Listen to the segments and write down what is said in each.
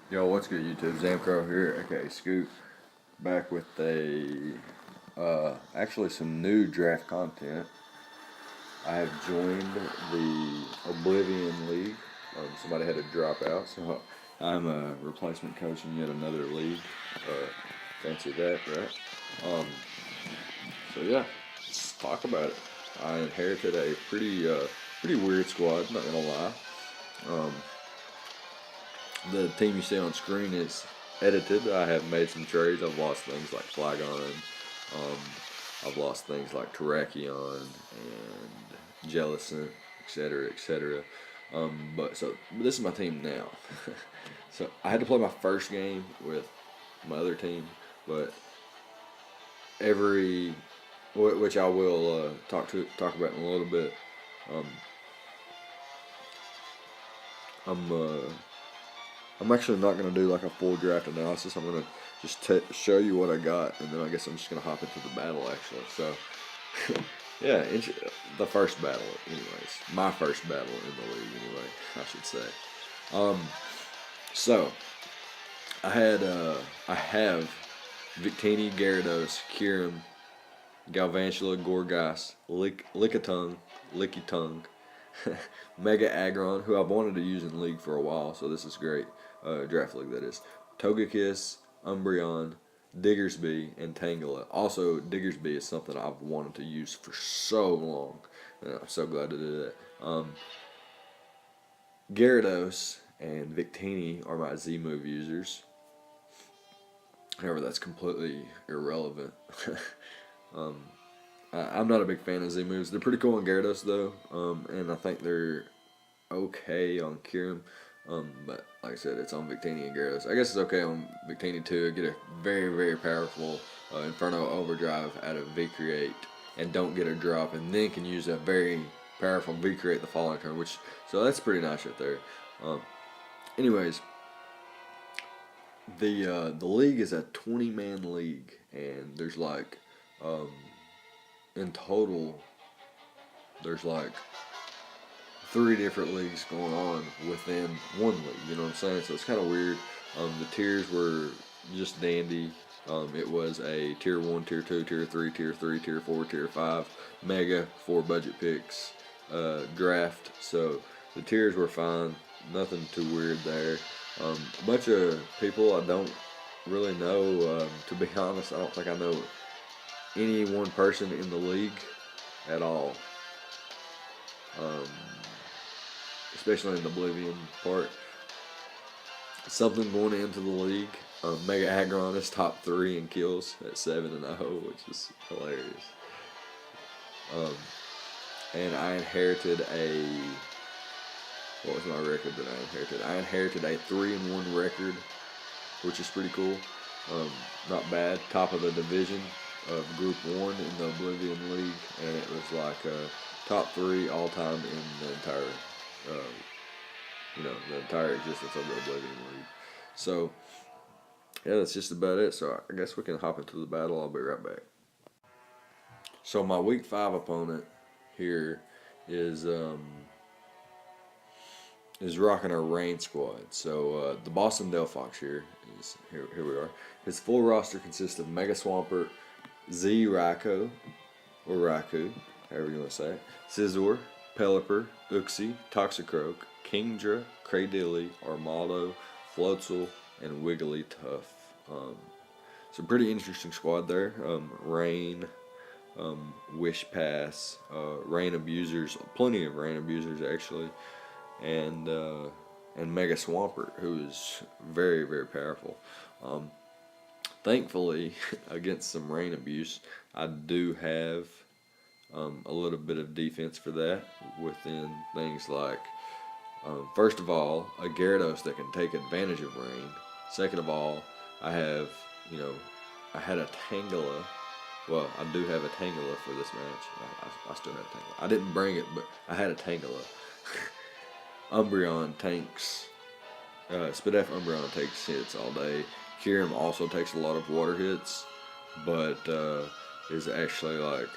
Yo, what's good, YouTube? Zamcro here, aka Scoot, back with actually some new draft content. I have joined the Oblivion League. Somebody had to drop out, so I'm a replacement coach in yet another league. Fancy that, right? Um, so yeah, let's talk about it. I inherited a pretty weird squad. Not gonna lie. Um, the team you see on screen is edited. I have made some trades. I've lost things like Flagon. Um, I've lost things like Terrakion and Jellicent, etc., etc. But this is my team now. So I had to play my first game with my other team, but every which I will talk about in a little bit. Um, I'm I'm actually not going to do like a full draft analysis. I'm going to just show you what I got, and then I guess I'm just going to hop into the battle actually. So, yeah, the first battle, anyways. My first battle in the league, anyway, I should say. Um, so, I have Victini, Gyarados, Kyurem, Galvantula, Gorgas, Lickitung, Mega Aggron, who I've wanted to use in League for a while, so this is great. Draft League, that is. Togekiss, Umbreon, Diggersby, and Tangela. Also, Diggersby is something I've wanted to use for so long, and I'm so glad to do that. Gyarados and Victini are my Z move users. However, that's completely irrelevant. I'm not a big fan of Z moves. They're pretty cool on Gyarados though, and I think they're okay on Kyurem. But like I said, it's on Victini and Gyarados. I guess it's okay on Victini too. Get a very powerful Inferno Overdrive out of V-Create and don't get a drop, and then can use a very powerful V-Create the following turn. So that's pretty nice right there. Anyways, the league is a 20-man league, and there's like in total there's like 3 different leagues going on within one league. You know what I'm saying? So it's kind of weird. The tiers were just dandy. It was a tier 1, tier 2, tier 3, tier 3, tier 4, tier 5, mega, 4 budget picks, draft. So the tiers were fine. Nothing too weird there. A bunch of people I don't really know. To be honest, I don't think I know any one person in the league at all. Um, Especially in the Oblivion part. Something going into the league. Mega Aggron is top 3 in kills at 7-0, which is hilarious. And I inherited a. What was my record that I inherited? I inherited a 3-1 record, which is pretty cool. Not bad. Top of the division of Group 1 in the Oblivion League, and it was like top 3 all time in the entire the entire existence of the Oblivion League. So, yeah, that's just about it. So, I guess we can hop into the battle. I'll be right back. So, my Week 5 opponent here is rocking our rain squad. So, the Boston Delphox here we are. His full roster consists of Mega Swampert, Z Raikou, or Raikou, however you want to say it, Scizor, Pelipper, Uxie, Toxicroak, Kingdra, Cradilly, Armaldo, Floatzel, and Wigglytuff. Some pretty interesting squad there. Rain, Wish Pass, Rain Abusers, plenty of Rain Abusers actually, and Mega Swampert, who is very powerful. Thankfully, against some Rain Abuse, I do have a little bit of defense for that within things like, first of all, a Gyarados that can take advantage of rain. Second of all, I had a Tangela. Well, I do have a Tangela for this match. I still have a Tangela. I didn't bring it, but I had a Tangela. Umbreon tanks. Spidef Umbreon takes hits all day. Kyurem also takes a lot of water hits, but is actually like,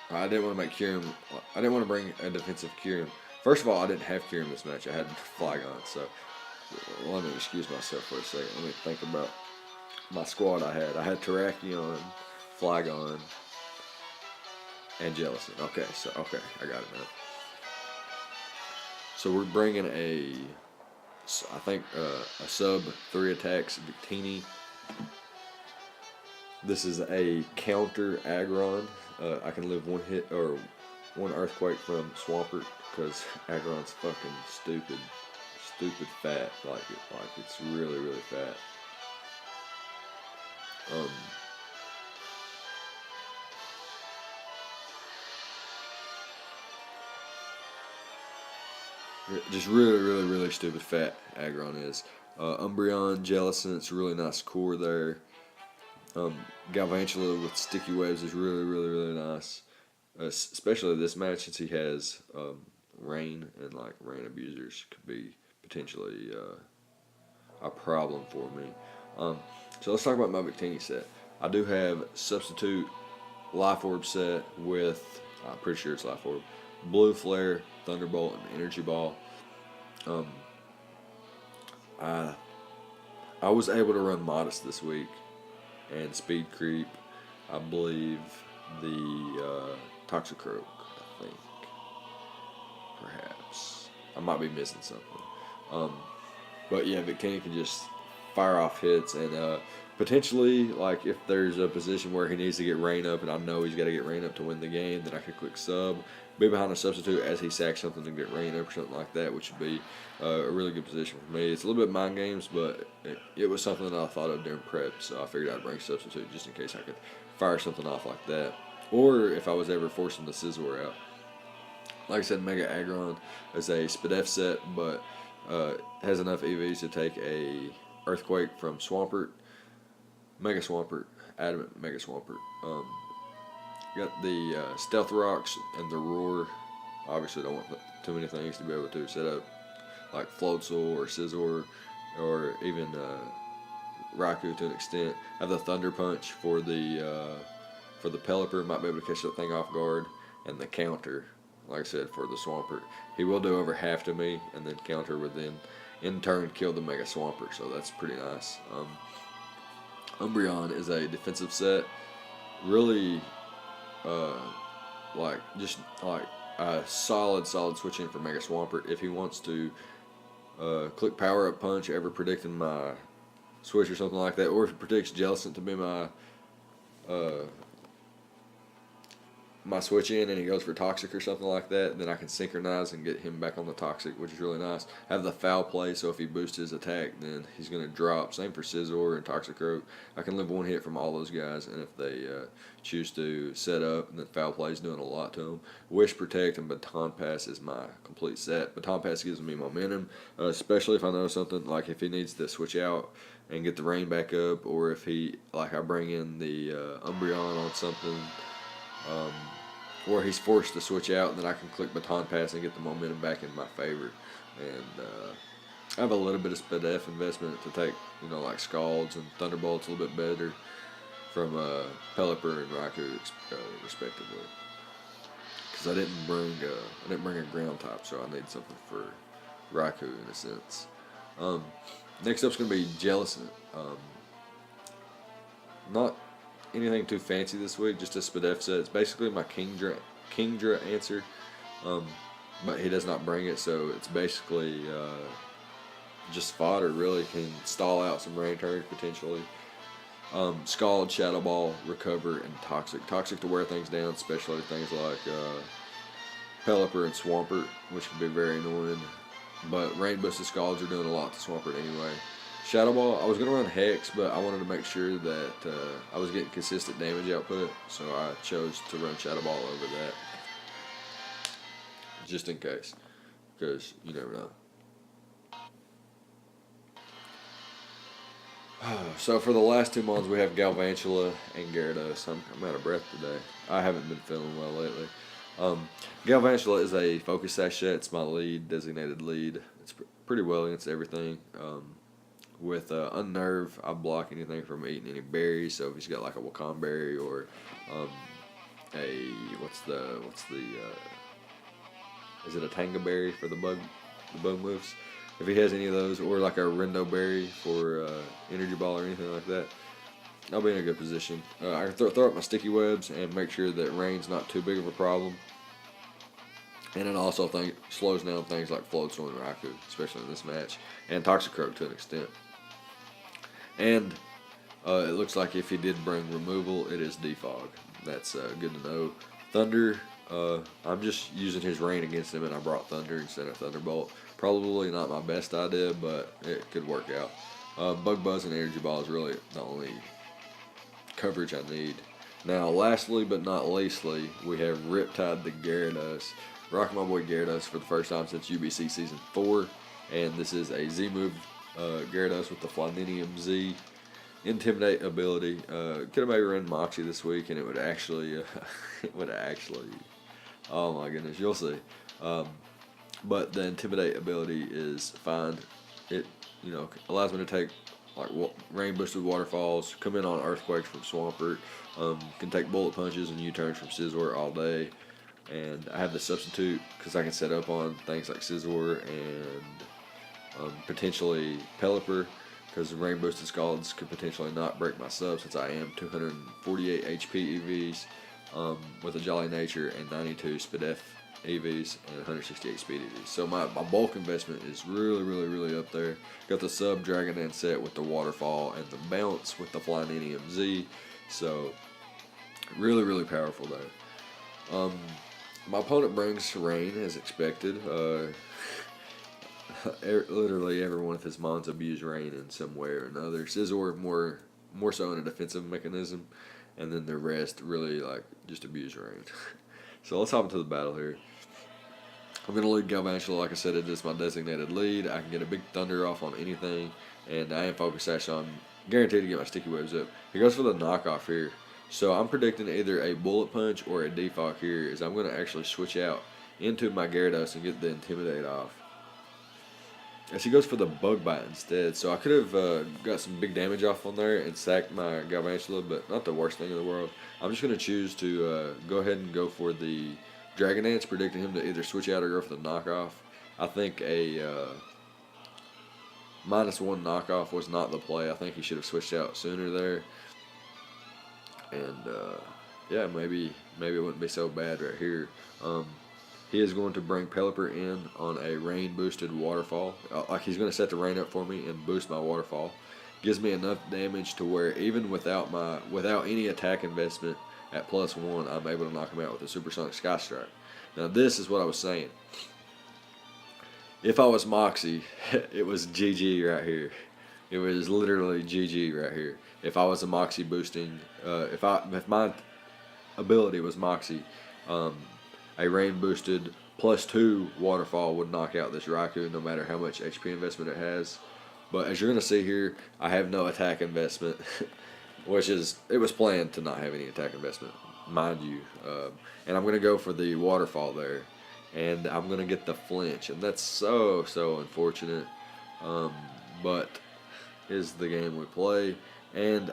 I didn't want to make Kyurem. I didn't want to bring a defensive Kyurem. First of all, I didn't have Kyurem this match. I had Flygon, so Let me excuse myself for a second. Let me think about my squad I had. I had Terrakion, Flygon, and Jellicent. Okay, I got it now. So we're bringing I think a sub 3 attacks Victini. This is a counter Aggron. I can live one hit or one Earthquake from Swampert because Aggron's fucking stupid fat. Like it's really fat. Just really stupid fat Aggron is. Umbreon, Jellicent, it's a really nice core there. Galvantula with sticky waves is really nice. Especially this match since he has rain, and like rain abusers could be potentially a problem for me. So let's talk about my Victini set. I do have Substitute Life Orb set with, I'm pretty sure it's Life Orb, Blue Flare, Thunderbolt, and Energy Ball. I was able to run Modest this week and Speed Creep. I believe the Toxicroak, I think. Perhaps. I might be missing something. But yeah, Victini can just fire off hits, and potentially, like, if there's a position where he needs to get rain up, and I know he's got to get rain up to win the game, then I could click sub, be behind a substitute as he sacks something to get rain up or something like that, which would be a really good position for me. It's a little bit mind games, but it was something that I thought of during prep, so I figured I'd bring substitute just in case I could fire something off like that. Or if I was ever forcing the Scizor out. Like I said, Mega Aggron is a Spadef set, but has enough EVs to take a Earthquake from Swampert, Mega Swampert, Adamant Mega Swampert. Got the Stealth Rocks and the Roar. Obviously, don't want too many things to be able to set up like Floatzel or Scizor or even Raikou to an extent. I have the Thunder Punch for the Pelipper, might be able to catch that thing off guard, and the counter, like I said, for the Swampert. He will do over half to me, and then counter would then in turn kill the Mega Swampert, so that's pretty nice. Umbreon is a defensive set, really just a solid switch in for Mega Swampert. If he wants to click Power Up Punch, ever predicting my switch or something like that, or if he predicts Jellicent to be my switch in and he goes for Toxic or something like that, then I can synchronize and get him back on the Toxic, which is really nice. I have the Foul Play, so if he boosts his attack, then he's going to drop. Same for Scizor and Toxicroak. I can live one hit from all those guys, and if they choose to set up, and then Foul Play is doing a lot to them. Wish, Protect, and Baton Pass is my complete set. Baton Pass gives me momentum, especially if I know something, like if he needs to switch out and get the rain back up, or if I bring in the Umbreon on something, or he's forced to switch out, and then I can click Baton Pass and get the momentum back in my favor. And I have a little bit of Spadef investment to take, like Scalds and Thunderbolts a little bit better from Pelipper and Raikou, respectively. Because I didn't bring a ground type, so I need something for Raikou in a sense. Next up's going to be Jellicent. Not anything too fancy this week, just a Spadef set. It's basically my Kingdra answer, but he does not bring it, so it's basically just fodder, really. Can stall out some rain turns potentially. Scald, Shadow Ball, Recover, and Toxic. Toxic to wear things down, especially things like Pelipper and Swampert, which can be very annoying. But Rain Busted Scalds are doing a lot to Swampert anyway. Shadow Ball, I was going to run Hex, but I wanted to make sure that I was getting consistent damage output, so I chose to run Shadow Ball over that. Just in case, because you never know. So for the last 2 months, we have Galvantula and Gyarados. I'm out of breath today. I haven't been feeling well lately. Galvantula is a Focus Sash set. It's my designated lead. It's pretty well against everything. With Unnerve, I block anything from eating any berries. So if he's got like a Wakan berry or is it a Tanga berry for the bug moves? If he has any of those, or like a Rendo Berry for Energy Ball or anything like that, I'll be in a good position. I can throw up my sticky webs and make sure that rain's not too big of a problem. And it also slows down things like Floatzel and Raikou, especially in this match, and Toxicroak to an extent. And it looks like if he did bring removal, it is Defog. That's good to know. Thunder, I'm just using his rain against him, and I brought Thunder instead of Thunderbolt. Probably not my best idea, but it could work out. Bug Buzz and Energy Ball is really the only coverage I need. Now, lastly but not leastly, we have Riptide the Gyarados. Rocking my boy Gyarados for the first time since UBC Season 4. And this is a Z-move Gyarados with the Flyninium Z. Intimidate ability. Could have maybe run Moxie this week, and it would actually, oh my goodness, you'll see. But the Intimidate ability is fine. It, allows me to take like rain boosted waterfalls, come in on earthquakes from Swampert, can take bullet punches and U-turns from Scizor all day, and I have the substitute because I can set up on things like Scizor and potentially Pelipper, because the rain boosted Scalds could potentially not break my sub since I am 248 HP EVs with a Jolly Nature and 92 Spadef EVs and 168 speed EVs. So my bulk investment is really up there. Got the sub Dragonan set with the waterfall and the bounce with the Flyninium Z. So really powerful there. My opponent brings rain as expected. Literally everyone with his mons abuse rain in some way or another. Scizor more so in a defensive mechanism, and then the rest really like just abuse rain. So let's hop into the battle here. I'm going to lead Galvantula. Like I said, it is my designated lead. I can get a big Thunder off on anything, and I am Focus Sash, so I'm guaranteed to get my Sticky Webs up. He goes for the knockoff here. So I'm predicting either a Bullet Punch or a Defog here, as I'm going to actually switch out into my Gyarados and get the Intimidate off. As he goes for the Bug Bite instead. So I could have got some big damage off on there and sacked my Galvantula, but not the worst thing in the world. I'm just going to choose to go ahead and go for the Dragonance, predicting him to either switch out or go for the knockoff. I think a -1 knockoff was not the play. I think he should have switched out sooner there. And yeah, maybe it wouldn't be so bad right here. He is going to bring Pelipper in on a rain boosted waterfall. Like he's going to set the rain up for me and boost my waterfall. Gives me enough damage to where even without any attack investment at +1, I'm able to knock him out with a Supersonic Sky Strike. Now this is what I was saying. If I was Moxie, it was GG right here. It was literally GG right here. If I was a Moxie boosting, if my ability was Moxie, a rain boosted +2 waterfall would knock out this Raikou no matter how much HP investment it has. But as you're going to see here, I have no attack investment, which is, it was planned to not have any attack investment, mind you. And I'm going to go for the waterfall there, and I'm going to get the flinch, and that's so unfortunate. But is the game we play, and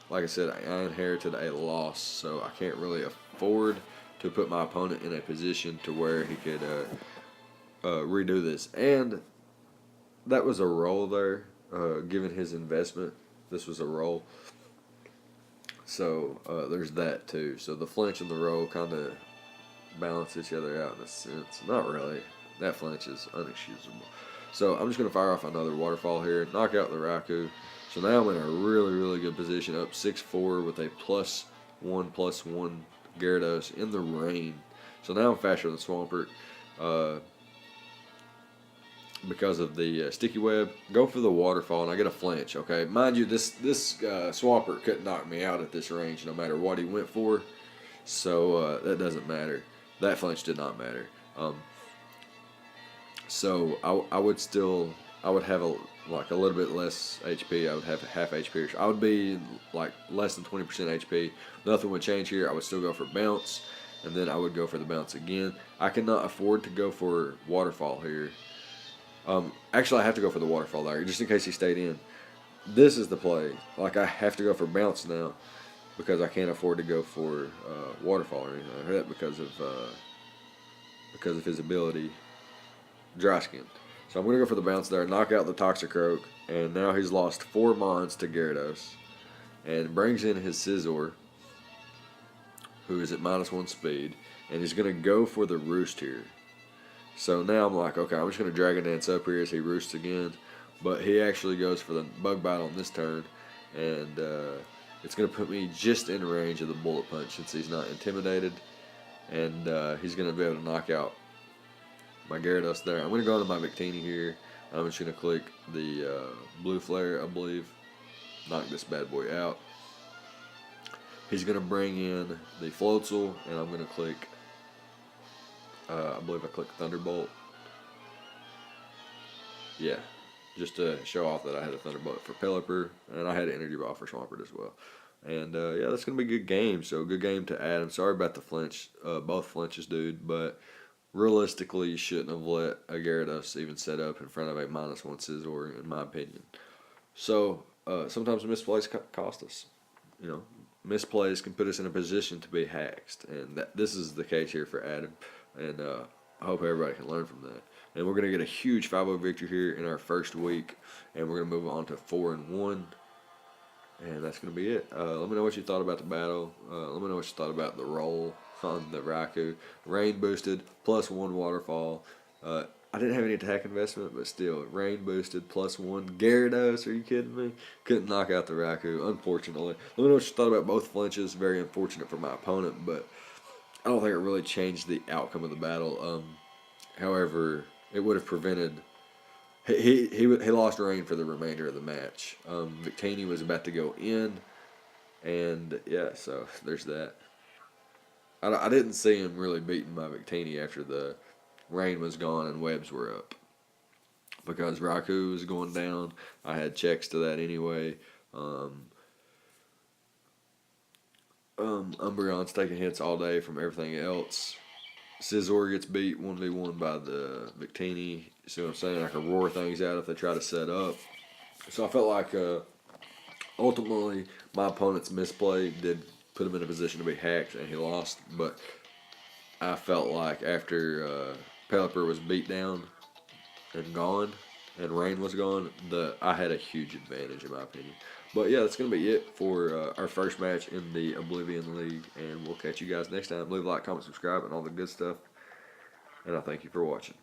like I said, I inherited a loss, so I can't really afford to put my opponent in a position to where he could redo this. And that was a roll there, given his investment. This was a roll. So there's that too. So the flinch and the roll kind of balance each other out in a sense. Not really. That flinch is unexcusable. So I'm just going to fire off another waterfall here, knock out the Raikou. So now I'm in a really good position, up 6-4 with a +1/+1 Gyarados in the rain. So now I'm faster than Swampert because of the Sticky Web. Go for the waterfall, and I get a flinch. Okay, mind you, this Swampert couldn't knock me out at this range no matter what he went for. So that doesn't matter. That flinch did not matter. So I would have a little bit less HP. I would have half HP. I would be like less than 20% HP. Nothing would change here. I would still go for bounce, and then I would go for the bounce again. I cannot afford to go for waterfall here. Actually, I have to go for the waterfall there, just in case he stayed in. This is the play. Like, I have to go for bounce now because I can't afford to go for waterfall or anything like that because of his ability, Dry Skin. So I'm going to go for the bounce there, knock out the Toxicroak, and now he's lost 4 Mons to Gyarados, and brings in his Scizor, who is at -1 speed, and he's going to go for the Roost here. So now I'm like, okay, I'm just going to Dragon Dance up here as he roosts again, but he actually goes for the Bug Bite on this turn, and it's going to put me just in range of the Bullet Punch since he's not intimidated, and he's going to be able to knock out my Gyarados there. I'm going to go into my Victini here. I'm just going to click the Blue Flare, I believe, knock this bad boy out. He's going to bring in the Floatzel, and I'm going to click, I believe I clicked Thunderbolt. Yeah, just to show off that I had a Thunderbolt for Pelipper, and I had an Energy Ball for Swampert as well. And yeah, that's going to be a good game. So good game to Adam. Sorry about the flinch, both flinches, dude, but realistically, you shouldn't have let a Gyarados even set up in front of a -1 Scizor, in my opinion. So sometimes misplays cost us. You know, misplays can put us in a position to be hacked, and this is the case here for Adam. And I hope everybody can learn from that. And we're going to get a huge 5-0 victory here in our first week, and we're going to move on to 4-1. And that's going to be it. Let me know what you thought about the battle. Let me know what you thought about the roll on the Raikou. Rain boosted, +1 waterfall. I didn't have any attack investment, but still, rain boosted, +1. Gyarados, are you kidding me? Couldn't knock out the Raikou, unfortunately. Let me know what you thought about both flinches. Very unfortunate for my opponent, but I don't think it really changed the outcome of the battle. However, it would have prevented. He lost rain for the remainder of the match. Victini was about to go in, and yeah, so there's that. I didn't see him really beating my Victini after the rain was gone and webs were up, because Raikou was going down. I had checks to that anyway. Umbreon's taking hits all day from everything else. Scizor gets beat 1v1 by the Victini. You see what I'm saying? I can roar things out if they try to set up. So I felt like ultimately my opponent's misplay did put him in a position to be hacked, and he lost. But I felt like after Pelipper was beat down and gone, and rain was gone, I had a huge advantage in my opinion. But yeah, that's going to be it for our first match in the Oblivion League, and we'll catch you guys next time. Leave a like, comment, subscribe, and all the good stuff. And I thank you for watching.